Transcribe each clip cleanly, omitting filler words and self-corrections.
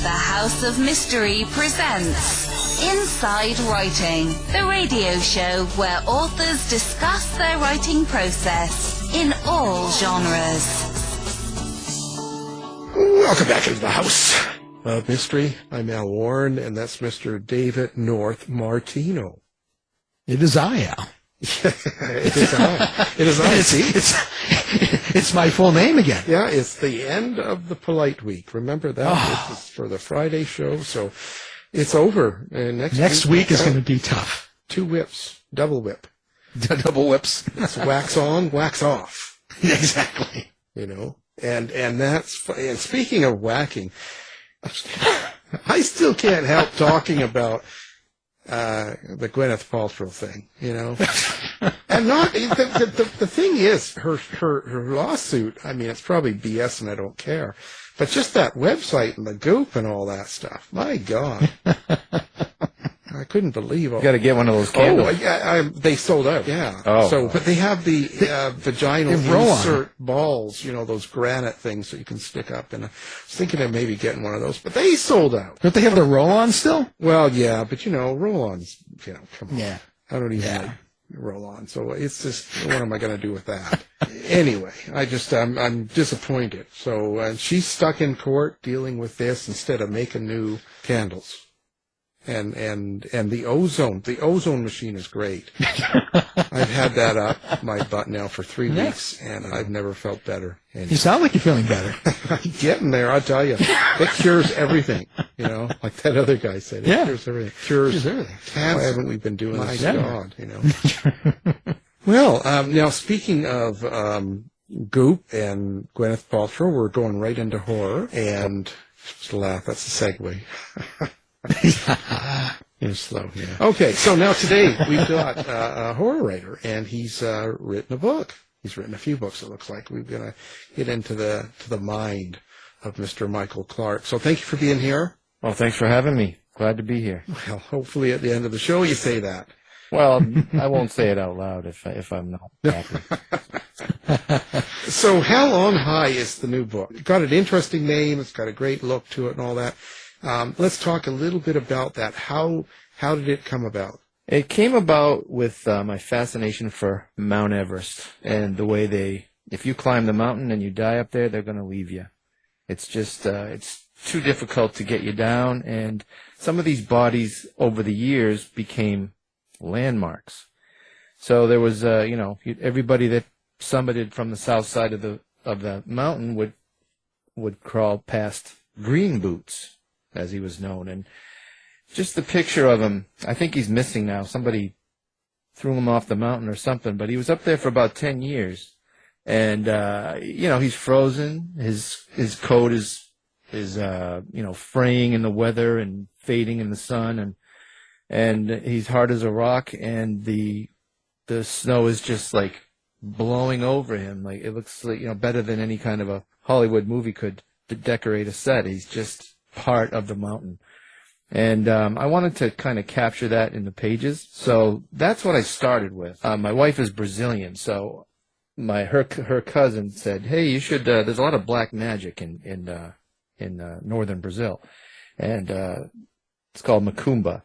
The House of Mystery presents Inside Writing, the radio show where authors discuss their writing process in all genres. Welcome back into the House of Mystery. I'm Al Warren, and that's Mr. David North Martino. It is I, Al. It is I. It is I, see? It's my full name again. Yeah, it's the end of the polite week. Remember that? This is for the Friday show, so it's over. And next week is going to be tough. 2 whips. Double whip. Double whips. It's wax on, wax off. Exactly. You know? And that's, and speaking of whacking, I still can't help talking about the Gwyneth Paltrow thing, you know, and not the thing is her lawsuit. I mean, it's probably BS, and I don't care. But just that website and the goop and all that stuff. My God, I couldn't believe. You got to get one of those candles. Oh, yeah, they sold out. Yeah. Oh. So, but they have the vaginal insert balls, you know, those granite things that you can stick up. And I was thinking of maybe getting one of those, but they sold out. Don't they have the roll-on still? Well, yeah, but you know, roll-ons, you know, come on. Yeah. I don't even like roll-on. So it's just, what am I going to do with that? Anyway, I'm disappointed. So she's stuck in court dealing with this instead of making new candles. And the ozone machine is great. I've had that up my butt now for 3 weeks, and I've never felt better. And you sound like you're feeling better. I'm getting there, I'll tell you. It cures everything, you know, like that other guy said. It cures everything. Cures everything. Why haven't we been doing this? God, you know. Well, now speaking of goop and Gwyneth Paltrow, we're going right into horror, and just laugh. That's the segue. You're slow, yeah. Okay, so now today we've got a horror writer, and he's written a book. He's written a few books, it looks like. We're going to get into the mind of Mr. Michael Clark. So thank you for being here. Well, thanks for having me. Glad to be here. Well, hopefully at the end of the show you say that. Well, I won't say it out loud if I'm not happy. So Hell on High is the new book. It's got an interesting name. It's got a great look to it and all that. Let's talk a little bit about that. How did it come about? It came about with my fascination for Mount Everest and the way if you climb the mountain and you die up there, they're going to leave you. It's just, it's too difficult to get you down, and some of these bodies over the years became landmarks. So there was, everybody that summited from the south side of the mountain would crawl past Green Boots, as he was known, and just the picture of him, I think he's missing now. Somebody threw him off the mountain or something, but he was up there for about 10 years, and he's frozen. His coat is fraying in the weather and fading in the sun, and he's hard as a rock, and the snow is just like blowing over him. Like, it looks like, better than any kind of a Hollywood movie could decorate a set. He's just part of the mountain. And I wanted to kind of capture that in the pages. So that's what I started with. My wife is Brazilian, so her cousin said, "Hey, you should there's a lot of black magic in northern Brazil, and it's called macumba.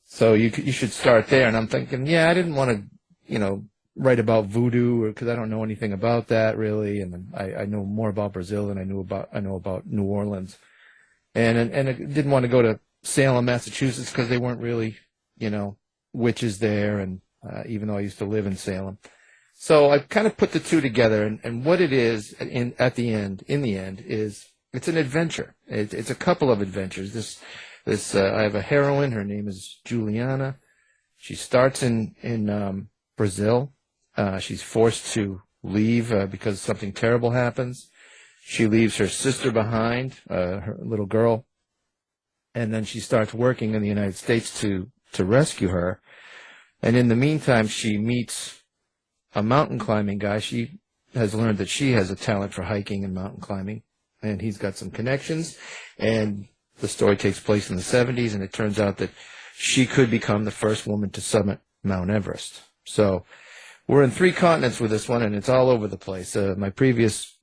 So you should start there." And I'm thinking, I didn't want to, write about voodoo, because I don't know anything about that really, and I know more about Brazil than I know about New Orleans. And I didn't want to go to Salem, Massachusetts, because they weren't really, witches there, and even though I used to live in Salem. So I kind of put the two together, and what it is in the end is it's an adventure. It's a couple of adventures. This I have a heroine. Her name is Juliana. She starts in Brazil. She's forced to leave because something terrible happens. She leaves her sister behind, her little girl, and then she starts working in the United States to rescue her. And in the meantime, she meets a mountain climbing guy. She has learned that she has a talent for hiking and mountain climbing, and he's got some connections. And the story takes place in the 70s, and it turns out that she could become the first woman to summit Mount Everest. So we're in 3 continents with this one, and it's all over the place. My previous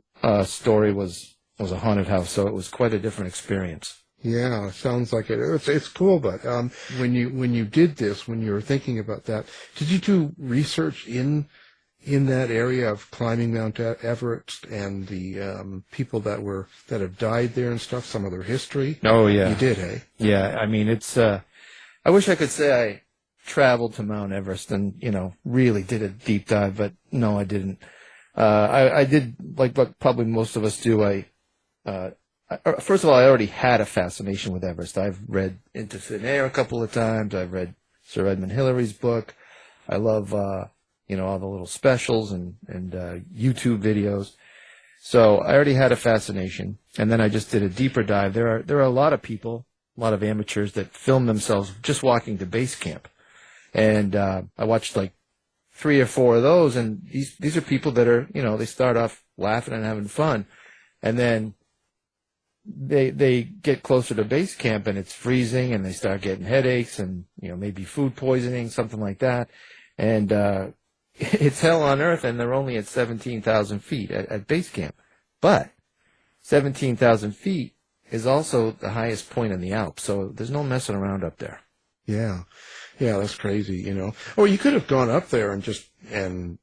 story was a haunted house, so it was quite a different experience. Yeah, sounds like it. It's cool, but when you did this, when you were thinking about that, did you do research in that area of climbing Mount Everest and the people that have died there and stuff, some of their history? Oh yeah, you did, hey? Yeah, I mean it's. I wish I could say I traveled to Mount Everest and really did a deep dive, but no, I didn't. I did like what probably most of us do. First of all, I already had a fascination with Everest. I've read Into Thin Air a couple of times. I've read Sir Edmund Hillary's book. I love all the little specials and YouTube videos. So I already had a fascination, and then I just did a deeper dive. There are a lot of people, a lot of amateurs that film themselves just walking to base camp, and I watched like 3 or 4 of those, and these are people that are they start off laughing and having fun, and then they get closer to base camp and it's freezing and they start getting headaches and maybe food poisoning, something like that, and it's hell on earth, and they're only at 17,000 feet at base camp. But 17,000 feet is also the highest point in the Alps, so there's no messing around up there. Yeah, that's crazy. Or you could have gone up there and just and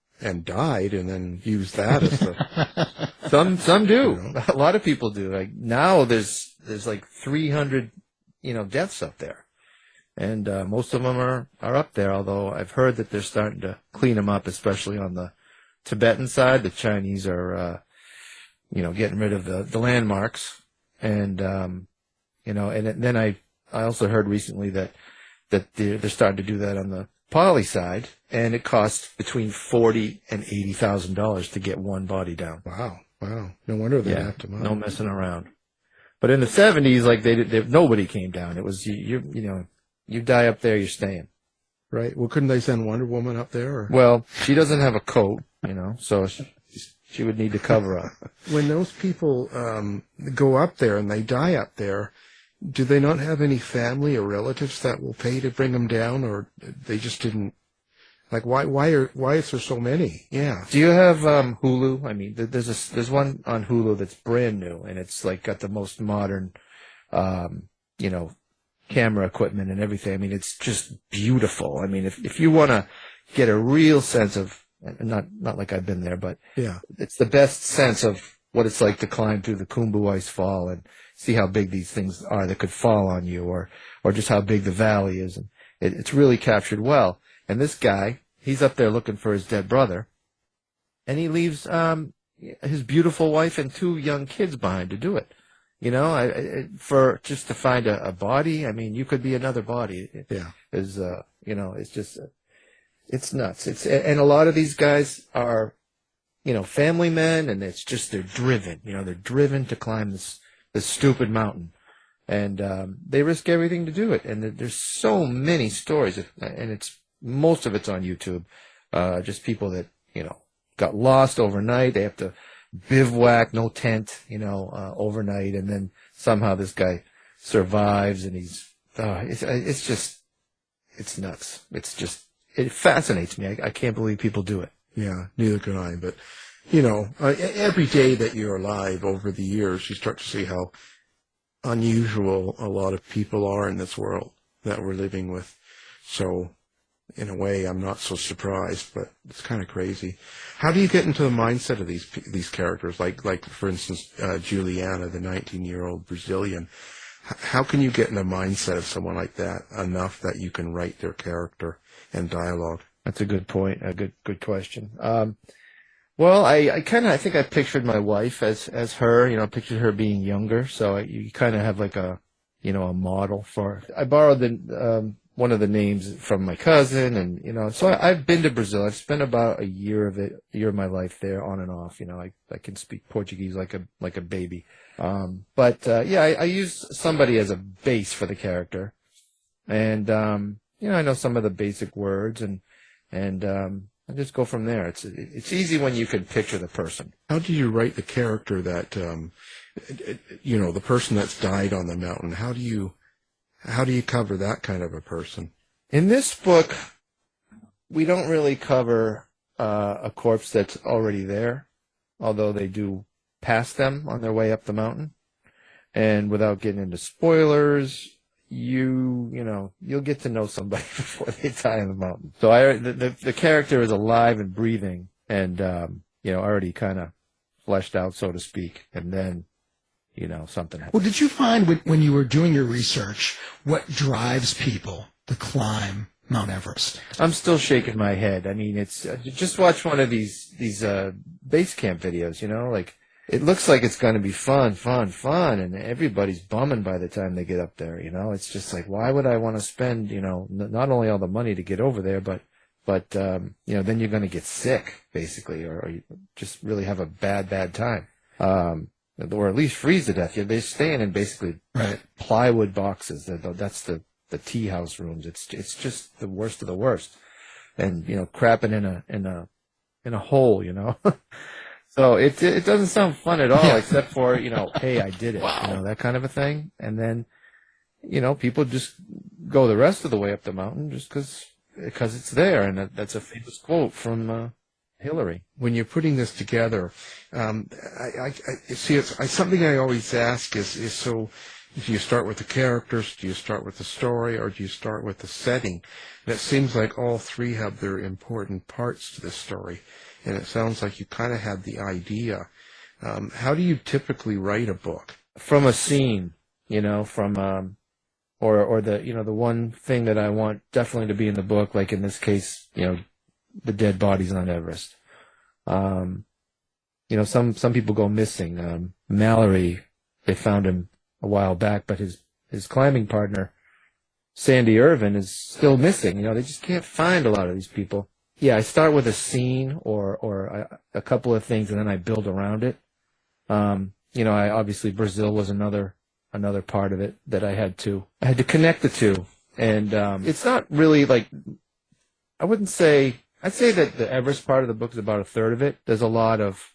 died and then used that as the. Some do. A lot of people do. Like now, there's like 300 deaths up there. And most of them are up there, although I've heard that they're starting to clean them up, especially on the Tibetan side. The Chinese are, getting rid of the landmarks. And, and then I also heard recently that they're starting to do that on the Pali side, and it costs between $40,000 and $80,000 to get one body down. Wow. No wonder they have to. No messing around. But in the 70s, like nobody came down. It was you die up there, you're staying. Right. Well, couldn't they send Wonder Woman up there? Or? Well, she doesn't have a coat, so she would need to cover up. When those people go up there and they die up there, do they not have any family or relatives that will pay to bring them down, or they just didn't? Like, why is there so many? Yeah. Do you have Hulu? I mean, there's one on Hulu that's brand new, and it's like got the most modern, camera equipment and everything. I mean, it's just beautiful. I mean, if you want to get a real sense of, not like I've been there, but yeah, it's the best sense of what it's like to climb through the Khumbu Ice Fall and see how big these things are that could fall on you, or just how big the valley is. And it's really captured well. And this guy, he's up there looking for his dead brother, and he leaves his beautiful wife and 2 young kids behind to do it. For just to find a body. I mean, you could be another body. It's just, it's nuts. And a lot of these guys are, family men, and it's just they're driven. They're driven to climb this stupid mountain, and they risk everything to do it. And there's so many stories, and most of it's on YouTube. Just people that got lost overnight. They have to bivouac, no tent, overnight, and then somehow this guy survives, and it's nuts. It fascinates me. I can't believe people do it. Yeah, neither can I. But every day that you're alive over the years, you start to see how unusual a lot of people are in this world that we're living with. So, in a way, I'm not so surprised, but it's kind of crazy. How do you get into the mindset of these characters? Like for instance, Juliana, the 19-year-old Brazilian. How can you get in the mindset of someone like that enough that you can write their character and dialogue? That's a good point. A good question. Well, I think I pictured my wife as her. Pictured her being younger. So you kind of have like a model for. I borrowed one of the names from my cousin, and so I've been to Brazil. I've spent about a year of my life there, on and off. I can speak Portuguese like a baby. I used somebody as a base for the character, and I know some of the basic words, and I just go from there. It's easy when you can picture the person. How did you write the character that the person that's died on the mountain? How do you cover that kind of a person? In this book, we don't really cover a corpse that's already there, although they do pass them on their way up the mountain. And without getting into spoilers, you'll get to know somebody before they die on the mountain. So the character is alive and breathing, and already kind of fleshed out, so to speak. And then something happens. Well, did you find when you were doing your research what drives people to climb Mount Everest? I'm still shaking my head. I mean, it's just watch one of these base camp videos. Like it looks like it's going to be fun, and everybody's bumming by the time they get up there. It's just like, why would I want to spend not only all the money to get over there, but then you're going to get sick basically, or you just really have a bad time, or at least freeze to death. They're staying in basically plywood boxes. That's the tea house rooms. It's just the worst of the worst, and crapping in a hole. So it doesn't sound fun at all, except for hey, I did it. Wow. That kind of a thing. And then people just go the rest of the way up the mountain just because it's there, and that's a famous quote from Hillary. When you're putting this together, I see. Something I always ask is so. Do you start with the characters? Do you start with the story? Or do you start with the setting? And it seems like all three have their important parts to the story. And it sounds like you kind of had the idea. How do you typically write a book? From a scene, from or the one thing that I want definitely to be in the book, like in this case, the dead bodies on Everest. Some people go missing. Mallory, they found him a while back, but his climbing partner, Sandy Irvin, is still missing. They just can't find a lot of these people. Yeah, I start with a scene or a couple of things, and then I build around it. I obviously Brazil was another part of it that I had to connect the two, and it's not really like I'd say that the Everest part of the book is about a third of it. There's a lot of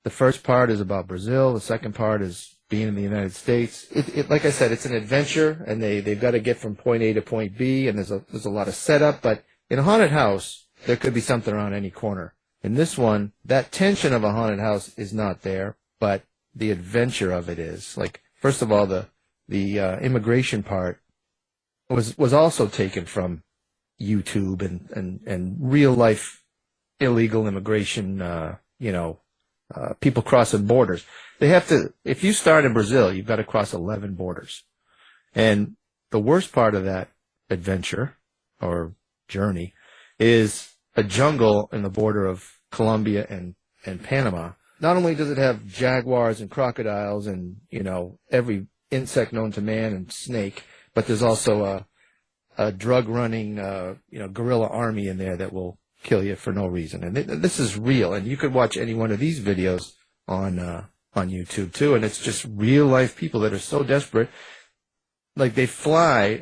the first part is about Brazil. The second part is being in the United States. Like I said, it's an adventure, and they've got to get from point A to point B, and there's a lot of setup. But in a haunted house, there could be something around any corner. In this one, that tension of a haunted house is not there, but the adventure of it is. Like, first of all, the immigration part was also taken from YouTube and real life illegal immigration. People crossing borders. They have to. If you start in Brazil, you've got to cross 11 borders, and the worst part of that adventure or journey is a jungle in the border of Colombia and Panama. Not only does it have jaguars and crocodiles and every insect known to man and snake, but there's also a drug running guerrilla army in there that will kill you for no reason. And this is real, and you could watch any one of these videos on YouTube too, and it's just real life people that are so desperate. Like they fly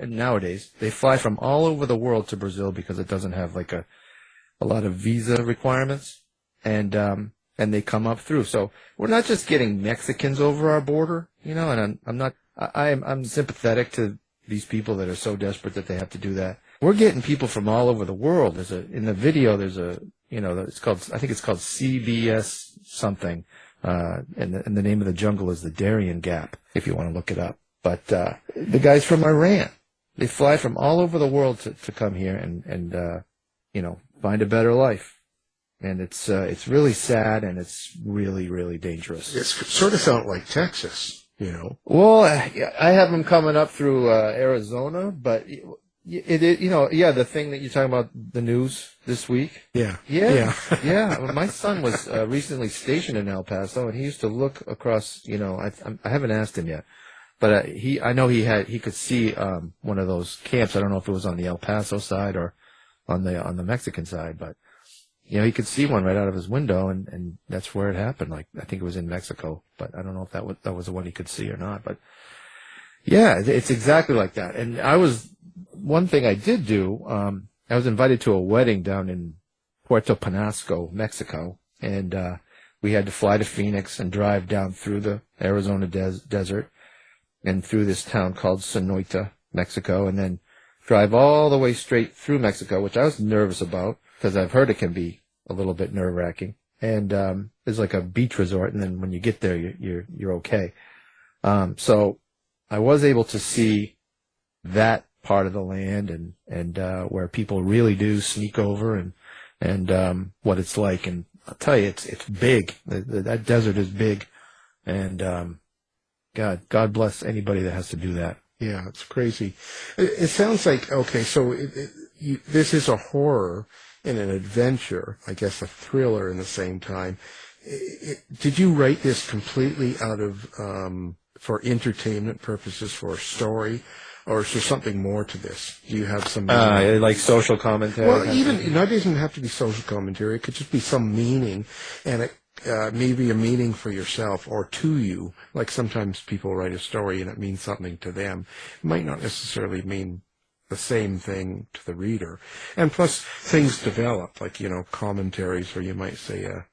from all over the world to Brazil because it doesn't have like a lot of visa requirements, and they come up through. So we're not just getting Mexicans over our border, and I'm sympathetic to these people that are so desperate that they have to do that. We're getting people from all over the world. In the video, I think it's called CBS something, and the name of the jungle is the Darien Gap, if you want to look it up. But the guys from Iran, they fly from all over the world to come here and find a better life. And it's really sad, and it's really, really dangerous. It sort of sounds like Texas, Well, I have them coming up through Arizona, but the thing that you're talking about, the news this week. Yeah. Well, my son was recently stationed in El Paso, and he used to look across. I haven't asked him yet, but I know he could see one of those camps. I don't know if it was on the El Paso side or on the Mexican side, but he could see one right out of his window, and that's where it happened. Like, I think it was in Mexico, but I don't know if that was the one he could see or not. But yeah, it's exactly like that. And one thing I did do, I was invited to a wedding down in Puerto Penasco, Mexico, and we had to fly to Phoenix and drive down through the Arizona desert and through this town called Sonoita, Mexico, and then drive all the way straight through Mexico, which I was nervous about because I've heard it can be a little bit nerve-wracking. And there's like a beach resort, and then when you get there, you're okay. So I was able to see that part of the land and where people really do sneak over and what it's like. And I'll tell you, it's big. That desert is big. And God bless anybody that has to do that. Yeah, it's crazy. It sounds like, okay, so this is a horror and an adventure, I guess a thriller in the same time. Did you write this completely out of, for entertainment purposes, for a story, or is there something more to this? Do you have some like social commentary? Well, it doesn't have to be social commentary. It could just be some meaning, and it maybe a meaning for yourself or to you. Like sometimes people write a story and it means something to them. It might not necessarily mean the same thing to the reader. And plus, things develop, like, commentaries, or you might say a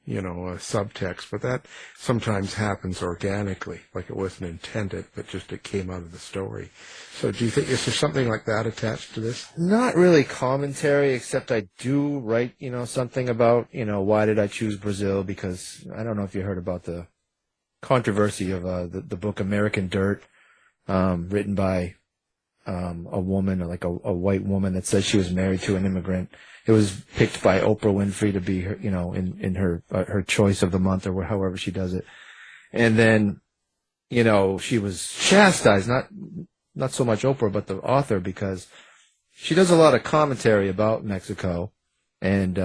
subtext, but that sometimes happens organically, like it wasn't intended, but just it came out of the story. So do you think, is there something like that attached to this? Not really commentary, except I do write, something about, why did I choose Brazil? Because I don't know if you heard about the controversy of the book American Dirt, written by a woman, like a white woman that says she was married to an immigrant. It was picked by Oprah Winfrey to be her, in her choice of the month, or however she does it. And then, she was chastised, not so much Oprah, but the author, because she does a lot of commentary about Mexico and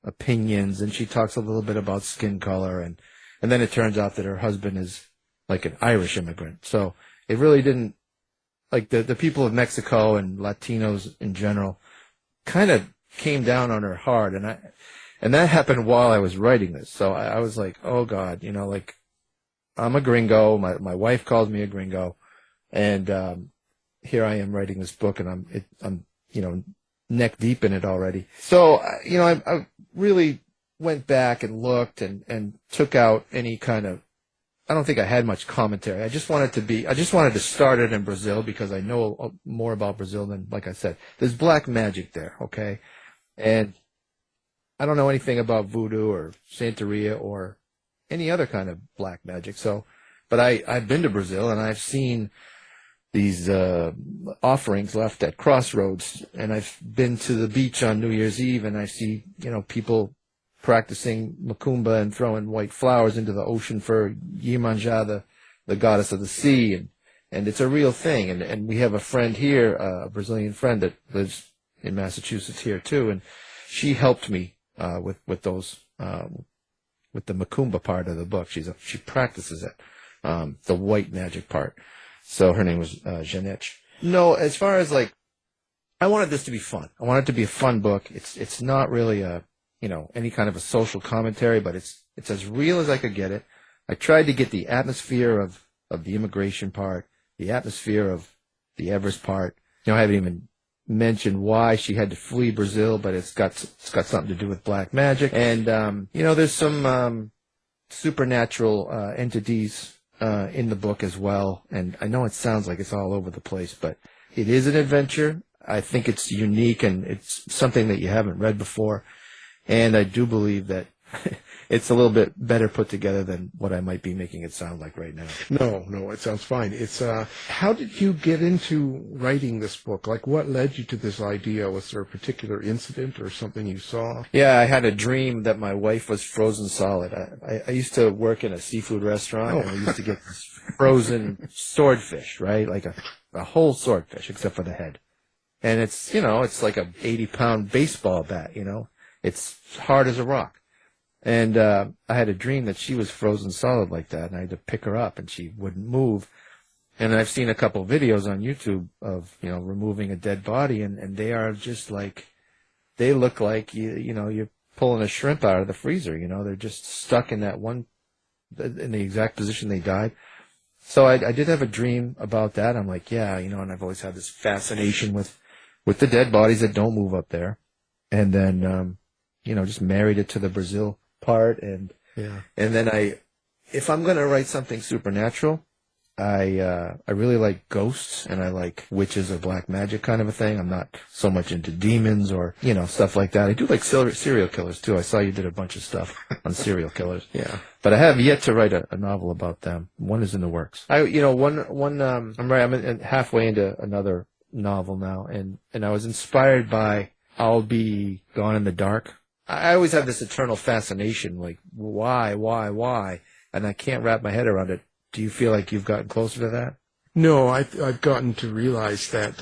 opinions, and she talks a little bit about skin color, and then it turns out that her husband is like an Irish immigrant. So it really didn't, like the people of Mexico and Latinos in general kind of came down on her hard, and that happened while I was writing this. So I was like, oh God, like I'm a gringo. My wife calls me a gringo, and here I am writing this book, and I'm neck deep in it already. So I really went back and looked and took out any kind of. I don't think I had much commentary. I just wanted to start it in Brazil because I know more about Brazil than, like I said, there's black magic there, okay? And I don't know anything about voodoo or Santeria or any other kind of black magic. So, but I've been to Brazil and I've seen these offerings left at crossroads, and I've been to the beach on New Year's Eve and I see, people practicing macumba and throwing white flowers into the ocean for Iemanjá, the goddess of the sea, and it's a real thing. And we have a friend here, a Brazilian friend that lives in Massachusetts here too, and she helped me with those with the macumba part of the book. She practices it, the white magic part. So her name was Jeanette. No, as far as I wanted this to be fun. I wanted it to be a fun book. It's not really any kind of a social commentary, but it's as real as I could get it. I tried to get the atmosphere of the immigration part, the atmosphere of the Everest part. I haven't even mentioned why she had to flee Brazil, but it's got something to do with black magic. And, there's some supernatural entities in the book as well. And I know it sounds like it's all over the place, but it is an adventure. I think it's unique, and it's something that you haven't read before. And I do believe that it's a little bit better put together than what I might be making it sound like right now. No, it sounds fine. It's how did you get into writing this book? Like, what led you to this idea? Was there a particular incident or something you saw? Yeah, I had a dream that my wife was frozen solid. I used to work in a seafood restaurant, and we used to get this frozen swordfish, right? Like a whole swordfish, except for the head. And it's, it's like a 80-pound baseball bat, It's hard as a rock. And I had a dream that she was frozen solid like that, and I had to pick her up, and she wouldn't move. And I've seen a couple videos on YouTube of, removing a dead body, and they are just like, they look like, you're pulling a shrimp out of the freezer, They're just stuck in in the exact position they died. So I did have a dream about that. I'm like, yeah, and I've always had this fascination with the dead bodies that don't move up there. And then, just married it to the Brazil part. And then if I'm going to write something supernatural, I really like ghosts, and I like witches or black magic kind of a thing. I'm not so much into demons or, stuff like that. I do like serial killers, too. I saw you did a bunch of stuff on serial killers. Yeah. But I have yet to write a novel about them. One is in the works. I'm halfway into another novel now, and I was inspired by I'll Be Gone in the Dark. I always have this eternal fascination, like, why? And I can't wrap my head around it. Do you feel like you've gotten closer to that? No, I've gotten to realize that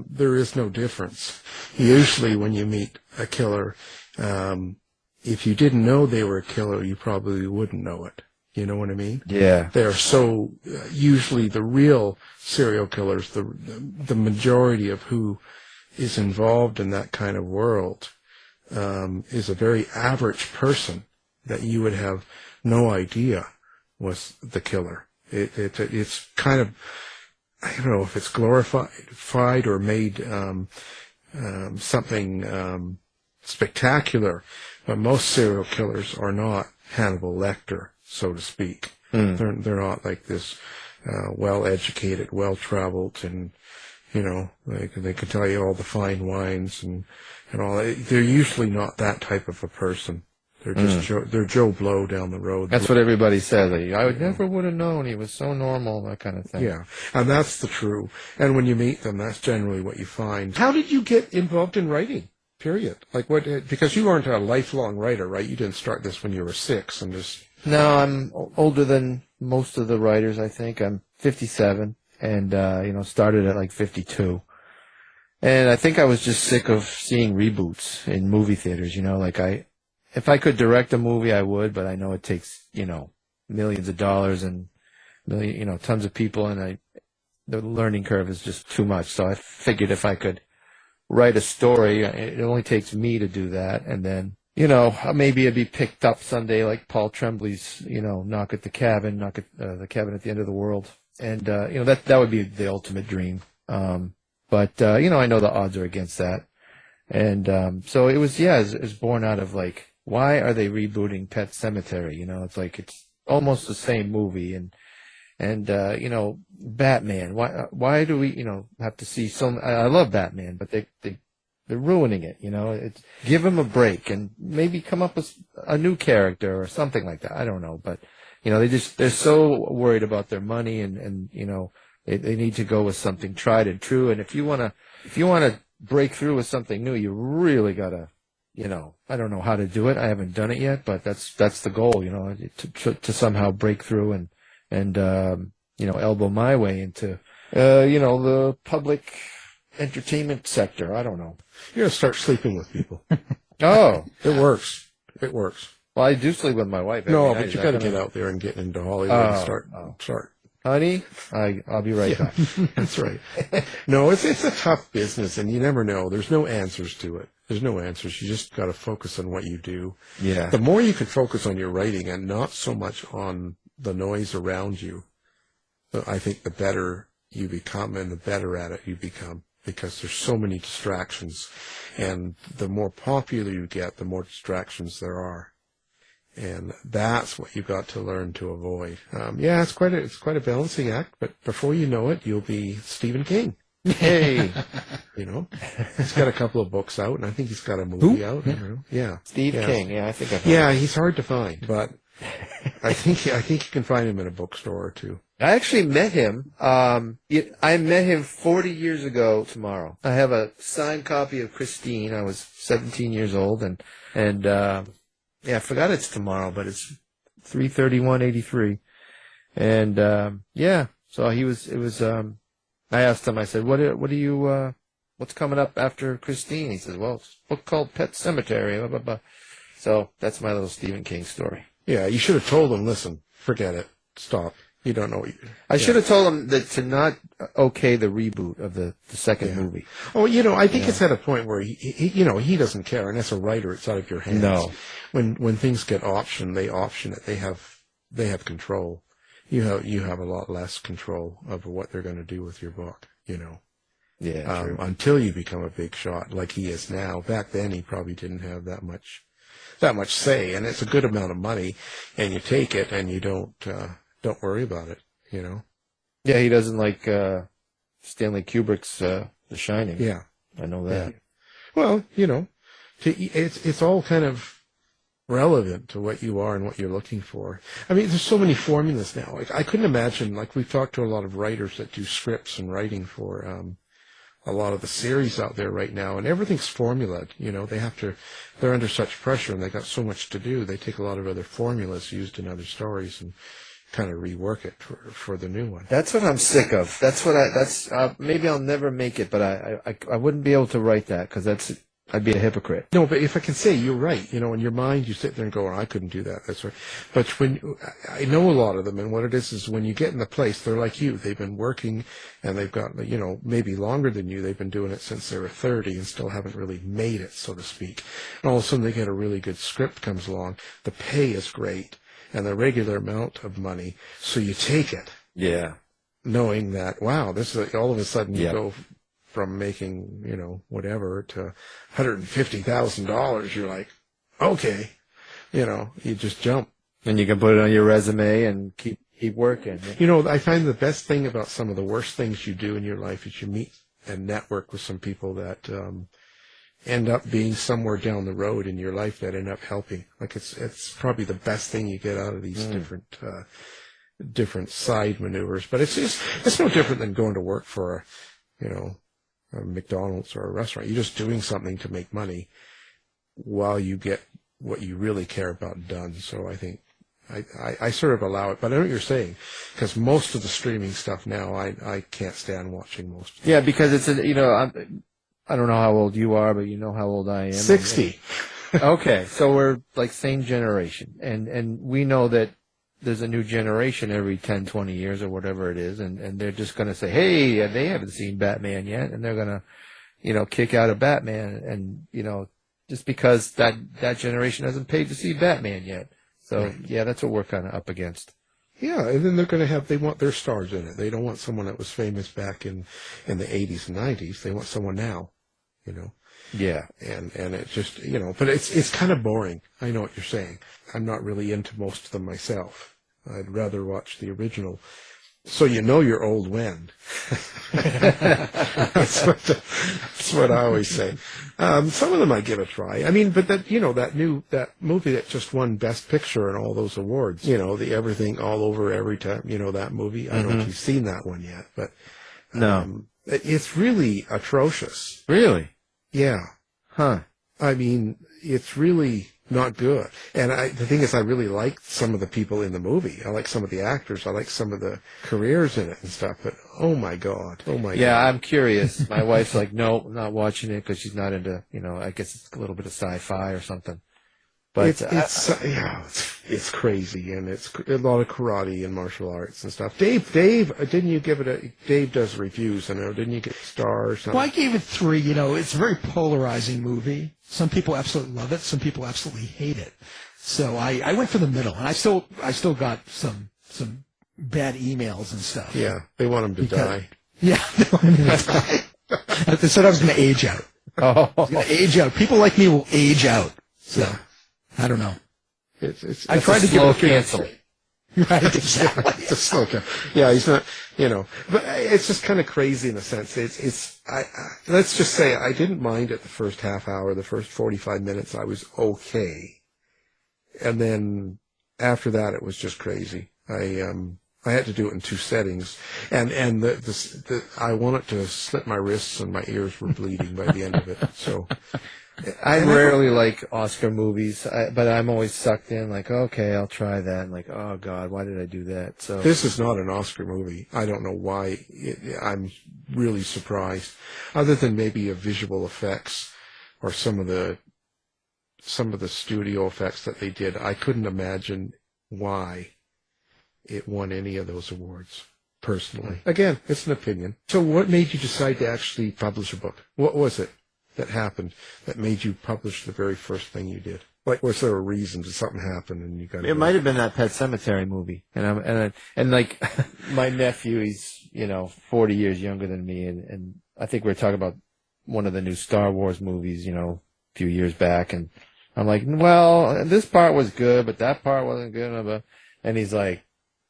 there is no difference. Usually when you meet a killer, if you didn't know they were a killer, you probably wouldn't know it. You know what I mean? Yeah. They're so, usually the real serial killers, the majority of who is involved in that kind of world is a very average person that you would have no idea was the killer. It's kind of, I don't know if it's glorified or made something spectacular, but most serial killers are not Hannibal Lecter, so to speak. They're not like this well-educated, well-traveled, and they can tell you all the fine wines and all that. They're usually not that type of a person. They're just they're Joe Blow down the road. That's what everybody says. I never would have known he was so normal, that kind of thing. Yeah, and that's the true. And when you meet them, that's generally what you find. How did you get involved in writing? Period. Like what? Because you weren't a lifelong writer, right? You didn't start this when you were 6 and just. No, I'm older than most of the writers. I think I'm 57, and started at like 52. And I think I was just sick of seeing reboots in movie theaters. If I could direct a movie, I would, but I know it takes, millions of dollars and tons of people, and the learning curve is just too much. So I figured if I could write a story, it only takes me to do that, and then, maybe it'd be picked up someday like Paul Tremblay's, Knock at the Cabin at the End of the World. And, that would be the ultimate dream. But I know the odds are against that. And so it was born out of like, why are they rebooting Pet Sematary? It's like it's almost the same movie, and Batman. Why do we have to see some? I love Batman, but they're ruining it. Give him a break and maybe come up with a new character or something like that. I don't know, but they're so worried about their money, and they need to go with something tried and true. And if you wanna break through with something new, you really gotta, I don't know how to do it. I haven't done it yet, but that's the goal, to somehow break through and elbow my way into, the public entertainment sector. I don't know. You gotta start sleeping with people. Oh, it works. It works. Well, I do sleep with my wife. No, every but night. you gotta get out there and get into Hollywood and start. Honey, I'll be right back. That's right. No, it's a tough business, and you never know. There's no answers to it. There's no answers. You just got to focus on what you do. Yeah. The more you can focus on your writing and not so much on the noise around you, I think the better you become and the better at it you become, because there's so many distractions, and the more popular you get, the more distractions there are. And that's what you've got to learn to avoid. It's quite a balancing act, but before you know it, you'll be Stephen King. Hey, he's got a couple of books out, and I think he's got a movie out. Yeah, Steve King. Yeah, I think I've heard he's hard to find, but I think you can find him in a bookstore or two. I actually met him. I met him 40 years ago tomorrow. I have a signed copy of Christine. I was 17 years old, and I forgot it's tomorrow, but it's 3/31/83. And so I asked him, I said, what do you what's coming up after Christine? He says, well, it's a book called Pet Sematary, blah, blah, blah. So that's my little Stephen King story. Yeah, you should have told him, llisten, forget it, stop. You don't know what you... I should have told him that to not okay the reboot of the second movie. Oh, I think it's at a point where he doesn't care, and as a writer, it's out of your hands. No. When things get optioned, they option it. They have control. You have a lot less control over what they're going to do with your book. Yeah. True. Until you become a big shot like he is now. Back then, he probably didn't have that much say, and it's a good amount of money, and you take it, and you don't worry about it. Yeah, he doesn't like Stanley Kubrick's The Shining. Yeah. I know that. Yeah. Well, it's all kind of relevant to what you are and what you're looking for. I mean, there's so many formulas now. Like, I couldn't imagine, like, we've talked to a lot of writers that do scripts and writing for a lot of the series out there right now, and everything's formulaed. They're under such pressure, and they got so much to do. They take a lot of other formulas used in other stories and kind of rework it for the new one. That's what I'm sick of. Maybe I'll never make it, but I wouldn't be able to write that because I'd be a hypocrite. No, but if I can say you're right, in your mind you sit there and go, I couldn't do that. That's right. But I know a lot of them, and what it is when you get in the place, they're like you. They've been working, and they've got, maybe longer than you. They've been doing it since they were 30 and still haven't really made it, so to speak. And all of a sudden they get a really good script comes along. The pay is great, and the regular amount of money, so you take it. Yeah. Knowing that, wow, this is all of a sudden you go from making, whatever to $150,000, you're like, okay, you just jump. And you can put it on your resume and keep working. I find the best thing about some of the worst things you do in your life is you meet and network with some people that end up being somewhere down the road in your life that end up helping. Like it's probably the best thing you get out of these different side maneuvers. But it's no different than going to work for a McDonald's or a restaurant. You're just doing something to make money while you get what you really care about done. So I think I sort of allow it, but I know what you're saying, because most of the streaming stuff now, I can't stand watching most of it. Yeah, because it's I don't know how old you are, but you know how old I am. 60. Okay, so we're like same generation, and we know that there's a new generation every 10, 20 years or whatever it is, and they're just going to say, hey, they haven't seen Batman yet, and they're going to, kick out a Batman, and, just because that generation hasn't paid to see Batman yet. So, right. Yeah, that's what we're kind of up against. Yeah, and then they're going to they want their stars in it. They don't want someone that was famous back in the 80s and 90s. They want someone now, Yeah. And it just, but it's kind of boring. I know what you're saying. I'm not really into most of them myself. I'd rather watch the original. So you're old when. That's what I always say. Some of them I give a try. I mean, but that movie that just won Best Picture and all those awards, the Everything All Over Every Time, that movie. I don't know if you've seen that one yet, but no. It's really atrocious. Really? Yeah. Huh. I mean, it's really not good. And the thing is, I really like some of the people in the movie. I like some of the actors. I like some of the careers in it and stuff. But, oh, my God. Yeah, I'm curious. My wife's like, no, I'm not watching it because she's not into, I guess it's a little bit of sci-fi or something. But it's crazy, and it's a lot of karate and martial arts and stuff. Dave, didn't you give it Dave does reviews, I know, didn't you get a star or something? Well, I gave it 3, it's a very polarizing movie. Some people absolutely love it, some people absolutely hate it. So I went for the middle, and I still got some bad emails and stuff. Yeah, they want him to die. Yeah, they want him to die. They said I was going to age out. Oh. I was going to age out. People like me will age out. So. Yeah. I don't know. I tried to give it a cancel. Right, exactly. It's a slow cancel. Yeah, he's not, but it's just kind of crazy in a sense. Let's just say I didn't mind it the first half hour, the first 45 minutes, I was okay. And then after that, it was just crazy. I had to do it in 2 settings, and I wanted to slip my wrists and my ears were bleeding by the end of it. So. I rarely like Oscar movies, but I'm always sucked in, like, okay, I'll try that. And like, oh, God, why did I do that? So this is not an Oscar movie. I don't know why. I'm really surprised. Other than maybe visual effects or some of the studio effects that they did, I couldn't imagine why it won any of those awards, personally. Again, it's an opinion. So what made you decide to actually publish a book? What was it that happened that made you publish the very first thing you did? Like, was there a reason? Did something happen and you got it? Might have been that Pet Sematary movie, and like my nephew, he's 40 years younger than me, and I think we were talking about one of the new Star Wars movies, a few years back, and I'm like, well, this part was good, but that part wasn't good enough, and he's like,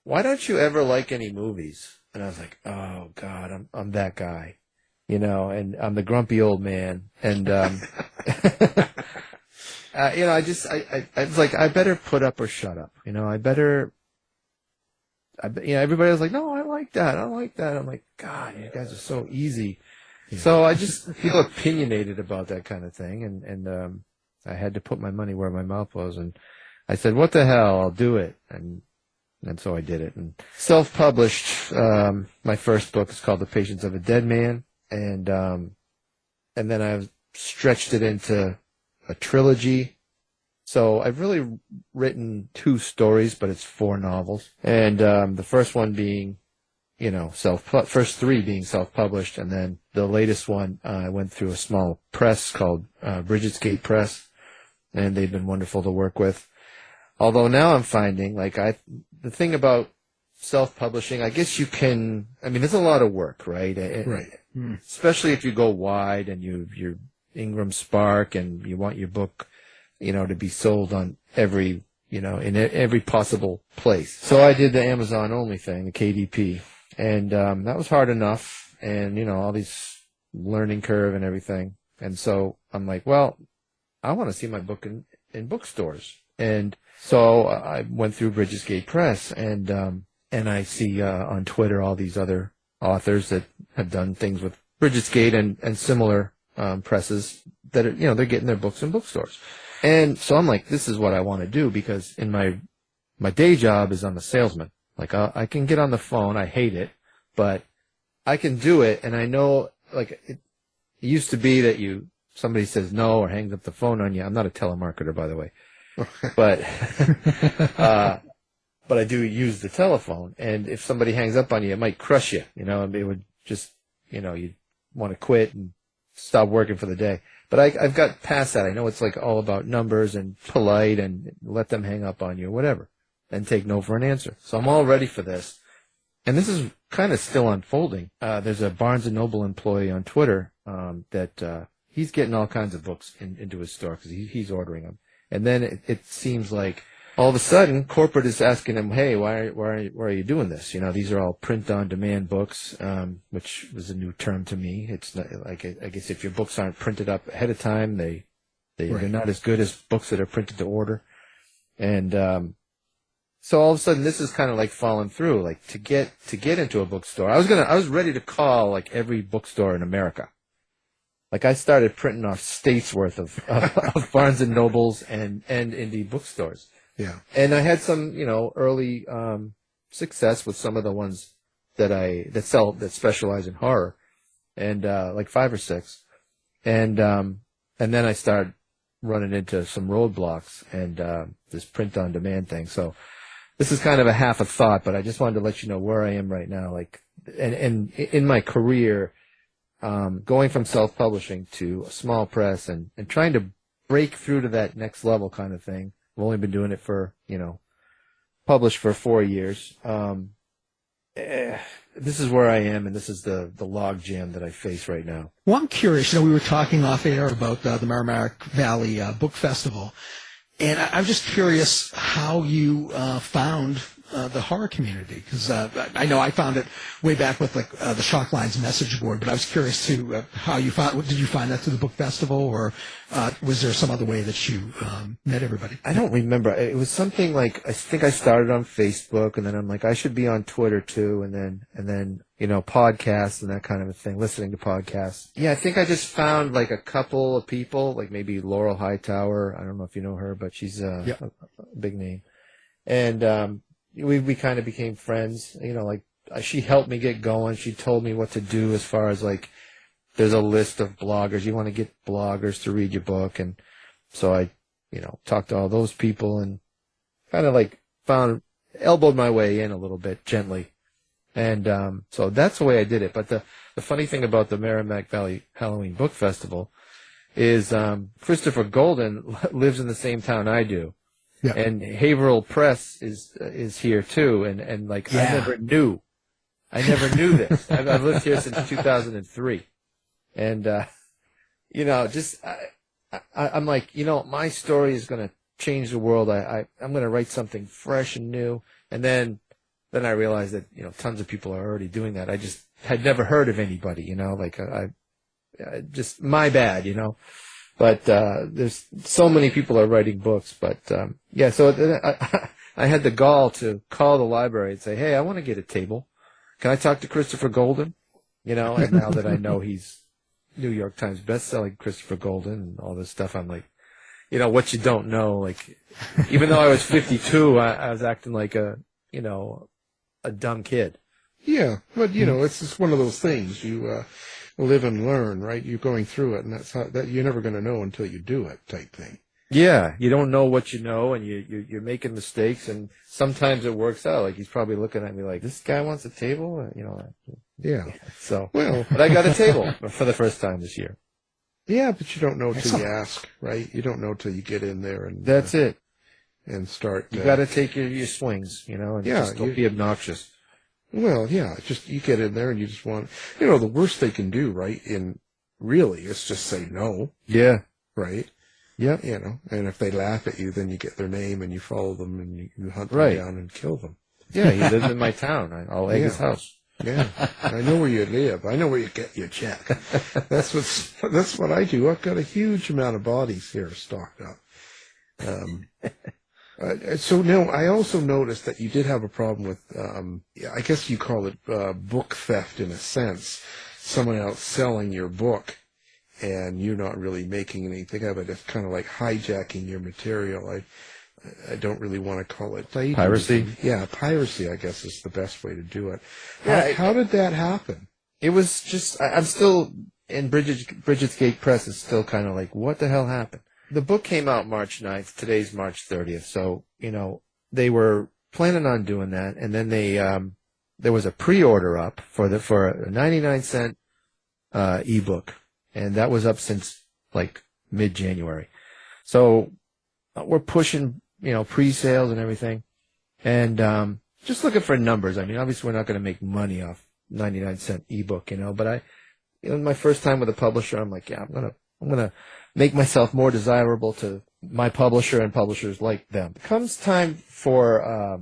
why don't you ever like any movies? And I was like, oh God, I'm that guy, and I'm the grumpy old man. And, I was like, I better put up or shut up. Everybody was like, no, I like that. I'm like, God, you guys are so easy. Yeah. So I just feel opinionated about that kind of thing. And I had to put my money where my mouth was. And I said, what the hell? I'll do it. And so I did it. And self-published, my first book is called The Patience of a Dead Man. And then I've stretched it into a trilogy. So I've really written 2 stories, but it's 4 novels. And the first one being, first 3 being self-published. And then the latest one, I went through a small press called Bridget's Press. And they've been wonderful to work with. Although now I'm finding, the thing about self-publishing, I guess there's a lot of work, right? Right. Especially if you go wide and you're Ingram Spark and you want your book, to be sold on every, in every possible place. So I did the Amazon only thing, the KDP. And that was hard enough. And, all these learning curve and everything. And so I'm like, well, I want to see my book in bookstores. And so I went through Bridget's Press, and I see on Twitter all these other authors that have done things with Bridget's and similar presses that are, they're getting their books in bookstores. And so I'm like, this is what I want to do, because in my day job is I'm a salesman. Like I can get on the phone, I hate it, but I can do it, and I know it used to be that somebody says no or hangs up the phone on you. I'm not a telemarketer, by the way. But I do use the telephone, and if somebody hangs up on you, it might crush you, and it would just, you'd want to quit and stop working for the day. But I've got past that. I know it's all about numbers and polite and let them hang up on you or whatever and take no for an answer. So I'm all ready for this. And this is kind of still unfolding. There's a Barnes & Noble employee on Twitter that he's getting all kinds of books into his store because he's ordering them. And then it seems like all of a sudden corporate is asking him, hey, why are you doing this? These are all print-on-demand books, which was a new term to me. It's not, I guess if your books aren't printed up ahead of time, they're not as good as books that are printed to order. And so all of a sudden this is kind of falling through. To get into a bookstore, I was ready to call every bookstore in America. I started printing off states worth of Barnes and Nobles and indie bookstores. Yeah. And I had some, early success with some of the ones that specialize in horror, and 5 or 6. And then I started running into some roadblocks and this print on demand thing. So this is kind of a half a thought, but I just wanted to let you know where I am right now. And in my career, going from self-publishing to a small press and trying to break through to that next level kind of thing. I've only been doing it for, published for 4 years. This is where I am, and this is the log jam that I face right now. Well, I'm curious. We were talking off air about the Merrimack Valley Book Festival, and I'm just curious how you found the horror community, because I know I found it way back with the Shock Lines message board, but I was curious to how you found. Did you find that through the book festival, or was there some other way that you met everybody? I don't remember. It was something I think I started on Facebook, and then I'm like, I should be on Twitter too, and then podcasts and that kind of a thing, listening to podcasts. Yeah, I think I just found a couple of people, maybe Laurel Hightower. I don't know if you know her, but she's a big name, and we kind of became friends, she helped me get going. She told me what to do as far as there's a list of bloggers. You want to get bloggers to read your book. And so I, talked to all those people and kind of elbowed my way in a little bit gently. And, so that's the way I did it. But the funny thing about the Merrimack Valley Halloween Book Festival is, Christopher Golden lives in the same town I do. Yeah. And Haverhill Press is here too, and I never knew this. I've lived here since 2003, and I'm my story is going to change the world. I'm going to write something fresh and new, and then then I realized that, tons of people are already doing that. I just had never heard of anybody, like I just my bad, But there's so many people are writing books. But yeah, so I had the gall to call the library and say, hey, I want to get a table. Can I talk to Christopher Golden? And now that I know he's New York Times bestselling Christopher Golden and all this stuff, I'm like, what you don't know. Like, even though I was 52, I was acting like a dumb kid. Yeah, but it's just one of those things. You live and learn, right? You're going through it, and that you're never going to know until you do it, type thing. Yeah, you don't know what you know, and you're making mistakes, and sometimes it works out. Like, he's probably looking at me like, this guy wants a table, Yeah. So, well, but I got a table for the first time this year. Yeah, but you don't know till you ask, right? You don't know till you get in there, and that's it. And start. You got to take your swings, and just don't be obnoxious. Well, yeah, just you get in there and you just want, the worst they can do, right? Really, is just say no. Yeah. Right. Yeah. And if they laugh at you, then you get their name and you follow them and you hunt them down and kill them. Yeah, he lives in my town. I'll egg his house. Yeah, I know where you live. I know where you get your check. That's what I do. I've got a huge amount of bodies here stocked up. So now I also noticed that you did have a problem with, I guess you call it book theft in a sense. Someone else selling your book and you're not really making anything of it. It's kind of like hijacking your material. I don't really want to call it piracy. Yeah, piracy, I guess, is the best way to do it. Yeah, how did that happen? It was just, I'm still, in Bridget's Gate Press is still kind of like, what the hell happened? The book came out March 9th. Today's March 30th. So, they were planning on doing that. And then there was a pre-order up for a 99-cent ebook. And that was up since like mid-January. So we're pushing, pre-sales and everything. And just looking for numbers. I mean, obviously we're not going to make money off 99-cent ebook, but my first time with a publisher, I'm like, yeah, I'm going to make myself more desirable to my publisher and publishers like them. It comes time for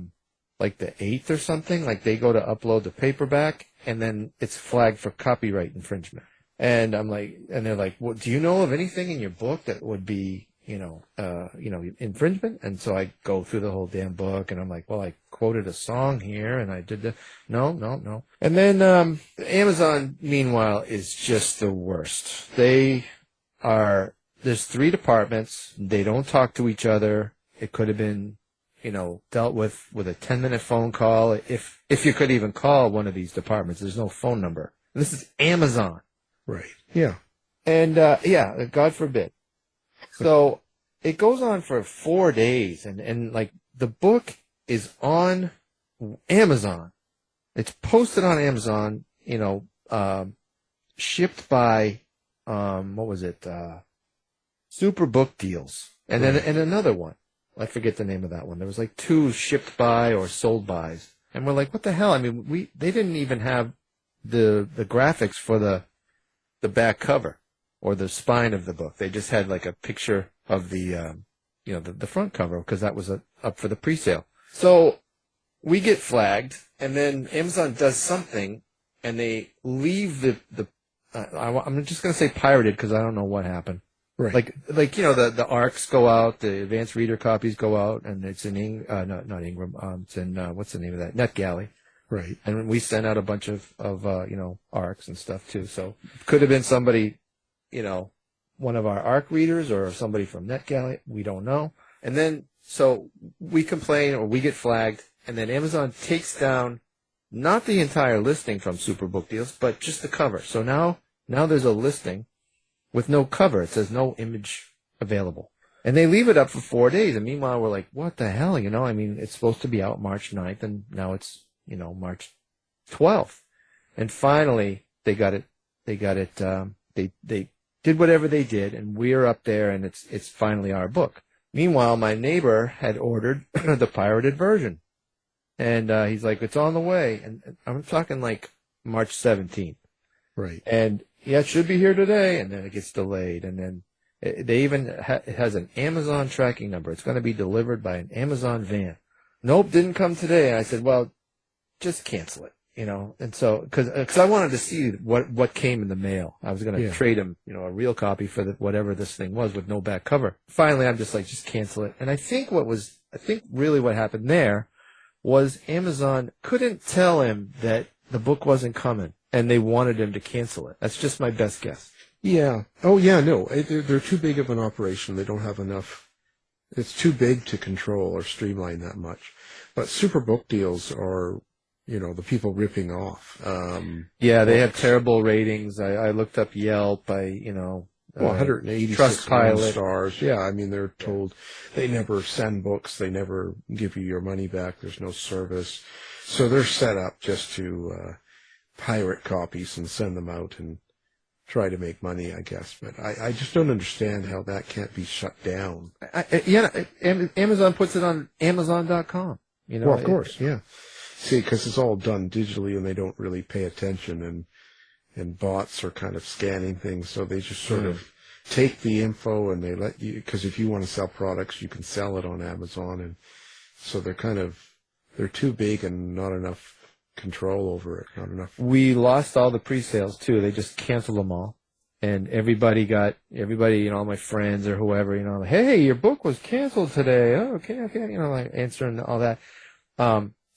like the 8th or something, like they go to upload the paperback and then it's flagged for copyright infringement. And I'm like, and they're like, well, do you know of anything in your book that would be, infringement? And so I go through the whole damn book and I'm like, well, I quoted a song here and I did no. And then Amazon, meanwhile, is just the worst. There's 3 departments. They don't talk to each other. It could have been, dealt with a 10-minute phone call. If you could even call one of these departments, there's no phone number. And this is Amazon. Right. Yeah. And, God forbid. So it goes on for 4 days and like the book is on Amazon. It's posted on Amazon, shipped by, what was it? Super Book Deals. And then, and another one. I forget the name of that one. There was like 2 shipped by or sold bys. And we're like, what the hell? I mean, they didn't even have the graphics for the back cover or the spine of the book. They just had like a picture of the front cover because that was up for the pre-sale. So we get flagged and then Amazon does something and they leave I'm just going to say pirated because I don't know what happened. Right. Like the ARCs go out, the advanced reader copies go out and it's in not Ingram, it's in what's the name of that? NetGalley. Right. And we sent out a bunch of ARCs and stuff too. So it could have been somebody, one of our ARC readers or somebody from NetGalley. We don't know. And then, so we complain or we get flagged and then Amazon takes down not the entire listing from Super Book Deals, but just the cover. So now there's a listing with no cover. It says no image available. And they leave it up for 4 days. And meanwhile, we're like, what the hell? I mean, it's supposed to be out March 9th and now it's, March 12th. And finally, they got it. They did whatever they did, and we're up there, and it's finally our book. Meanwhile, my neighbor had ordered the pirated version, and he's like, "It's on the way." And I'm talking like March 17th, right? And yeah, it should be here today, and then it gets delayed, and then they even it has an Amazon tracking number. It's going to be delivered by an Amazon van. Nope, didn't come today. And I said, well, just cancel it. And so, because I wanted to see what came in the mail. I was going to trade him, a real copy for whatever this thing was with no back cover. Finally, I'm just like, just cancel it. And I think really what happened there was Amazon couldn't tell him that the book wasn't coming, and they wanted him to cancel it. That's just my best guess. Yeah. Oh, yeah, no. They're too big of an operation. They don't have enough. It's too big to control or streamline that much. But super book deals are, the people ripping off. They have terrible ratings. I looked up Yelp. 186 stars. Yeah, I mean, they're told they never send books. They never give you your money back. There's no service. So they're set up just to pirate copies and send them out and try to make money, I guess. But I just don't understand how that can't be shut down. Amazon puts it on Amazon.com. Well, of course, yeah. See, because it's all done digitally and they don't really pay attention, and bots are kind of scanning things, so they just sort of take the info and they let you, because if you want to sell products, you can sell it on Amazon, and so they're too big and not enough control over it, not enough. We lost all the pre-sales too. They just canceled them all. And everybody, all my friends or whoever, like, hey, your book was canceled today. Oh, okay, like answering all that.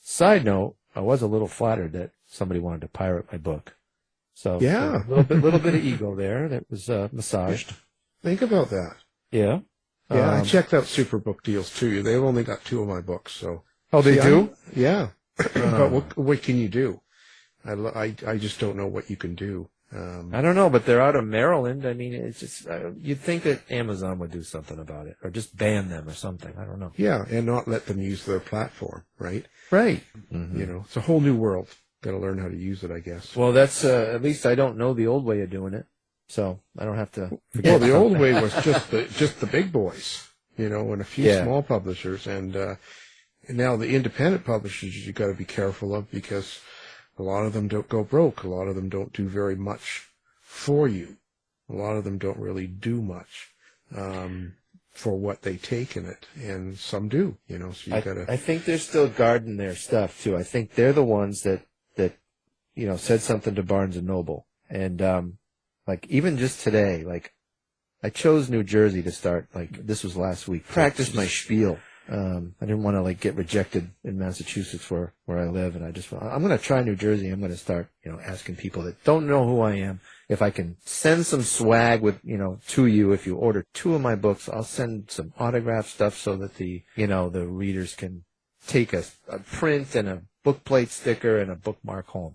Side note, I was a little flattered that somebody wanted to pirate my book. So yeah, a little bit of ego there that was massaged. Think about that. Yeah. Yeah, I checked out Superbook deals too. They've only got 2 of my books, so. Oh, they do? Yeah. But what can you do? I just don't know what you can do. I don't know, but they're out of Maryland. I mean, it's just, you'd think that Amazon would do something about it, or just ban them or something. I don't know. Yeah, and not let them use their platform, right? Right. Mm-hmm. It's a whole new world. Got to learn how to use it, I guess. Well, that's, at least I don't know the old way of doing it, so I don't have to forget. Well, the old way was just the big boys, and a few small publishers, and now the independent publishers you got to be careful of, because a lot of them don't go broke. A lot of them don't do very much for you. A lot of them don't really do much for what they take in it, and some do. So you got to. I think they're still guarding their stuff too. I think they're the ones that said something to Barnes and Noble, and like even just today, like I chose New Jersey to start. Like this was last week. Practice my spiel. I didn't want to get rejected in Massachusetts where I live, and I'm going to try New Jersey. I'm going to start, asking people that don't know who I am if I can send some swag with, to you. If you order 2 of my books, I'll send some autograph stuff so that the readers can take a print and a book plate sticker and a bookmark home,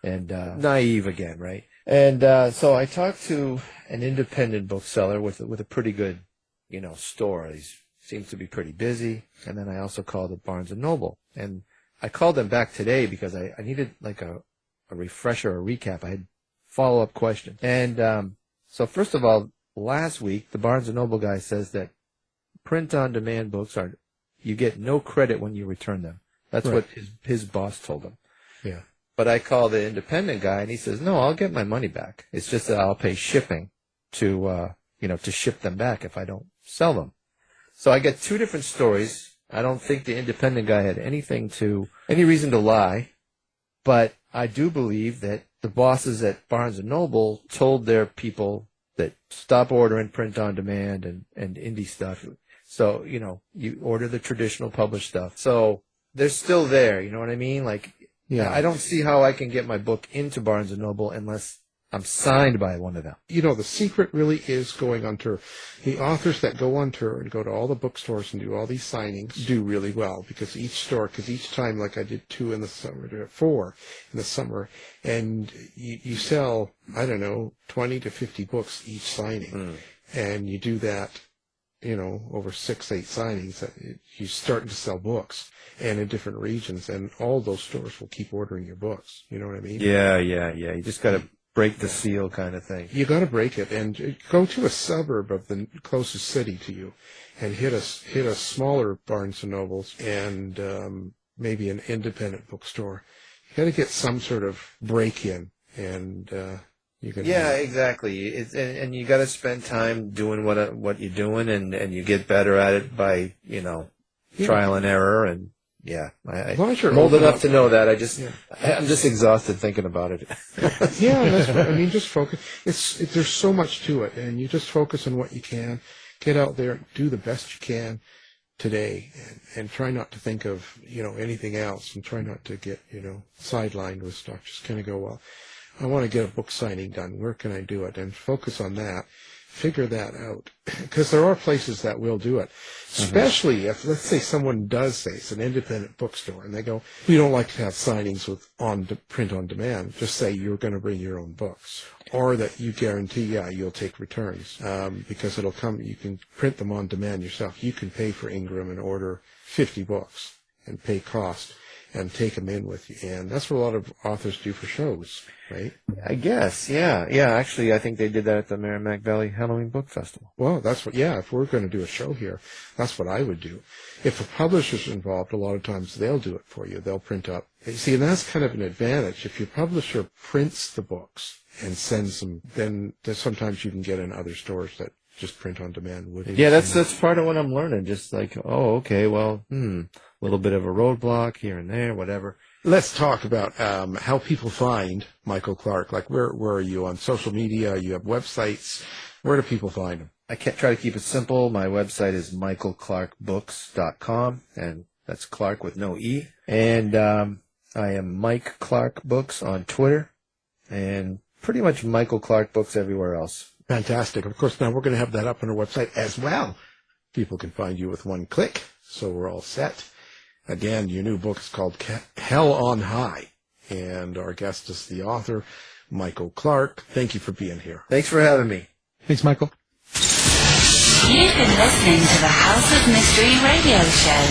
and naive again, right? And so I talked to an independent bookseller with a pretty good, store. Seems to be pretty busy. And then I also called at Barnes & Noble. And I called them back today because I needed like a refresher, a recap. I had follow-up questions. And so first of all, last week, the Barnes & Noble guy says that print-on-demand books you get no credit when you return them. That's right. What his boss told him. Yeah. But I called the independent guy, and he says, no, I'll get my money back. It's just that I'll pay shipping to ship them back if I don't sell them. So I get 2 different stories. I don't think the independent guy had any reason to lie, but I do believe that the bosses at Barnes & Noble told their people that stop ordering print on demand and indie stuff. So, you order the traditional published stuff. So they're still there, you know what I mean? Yeah. I don't see how I can get my book into Barnes & Noble unless I'm signed by one of them. The secret really is going on tour. The authors that go on tour and go to all the bookstores and do all these signings do really well, because each time, like I did 2 in the summer, 4 in the summer, and you sell, 20 to 50 books each signing. And you do that, over 6-8 signings, you're starting to sell books, and in different regions, and all those stores will keep ordering your books. You know what I mean? Yeah. You just got to break the seal kind of thing. You got to break it and go to a suburb of the closest city to you, and hit a smaller Barnes and Nobles and maybe an independent bookstore. You got to get some sort of break in, and you can. Yeah, exactly. And you got to spend time doing what you're doing, and you get better at it by trial and error, and yeah, As long as you're I'm old open enough up- to know that. I'm just exhausted thinking about it. Yeah, that's right. I mean, just focus. There's so much to it, and you just focus on what you can. Get out there, do the best you can today, and try not to think of anything else, and try not to get sidelined with stuff. Just kind of go, well, I want to get a book signing done. Where can I do it? And focus on that. Figure that out, because there are places that will do it, especially if, let's say, someone does say it's an independent bookstore and they go, we don't like to have signings with print on demand. Just say you're going to bring your own books, or that you guarantee, you'll take returns, because it'll come. You can print them on demand yourself. You can pay for Ingram and order 50 books and pay cost and take them in with you, and that's what a lot of authors do for shows, right? I guess, yeah. Actually, I think they did that at the Merrimack Valley Halloween Book Festival. Well, that's what. Yeah, if we're going to do a show here, that's what I would do. If a publisher's involved, a lot of times they'll do it for you. They'll print up. You see, and that's kind of an advantage. If your publisher prints the books and sends them, then sometimes you can get in other stores that just print on demand. Yeah, that's part of what I'm learning. Just like, okay, well, a little bit of a roadblock here and there, whatever. Let's talk about how people find Michael Clark. Like, where are you on social media? You have websites. Where do people find him? I try to keep it simple. My website is michaelclarkbooks.com, and that's Clark with no E. And I am Mike Clark Books on Twitter, and pretty much Michael Clark Books everywhere else. Fantastic. Of course, now we're going to have that up on our website as well. People can find you with one click, so we're all set. Again, your new book is called Hell on High, and our guest is the author, Michael Clark. Thank you for being here. Thanks for having me. Thanks, Michael. You've been listening to the House of Mystery radio show.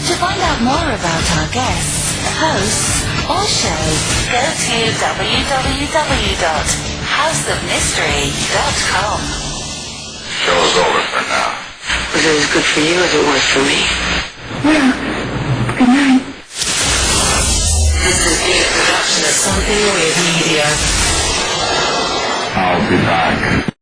To find out more about our guests, hosts, or shows, go to www.houseofmystery.com. Show's over for now. Was it as good for you as it was for me? Yeah. Good night. This is a production of Something Weird Media. I'll be back.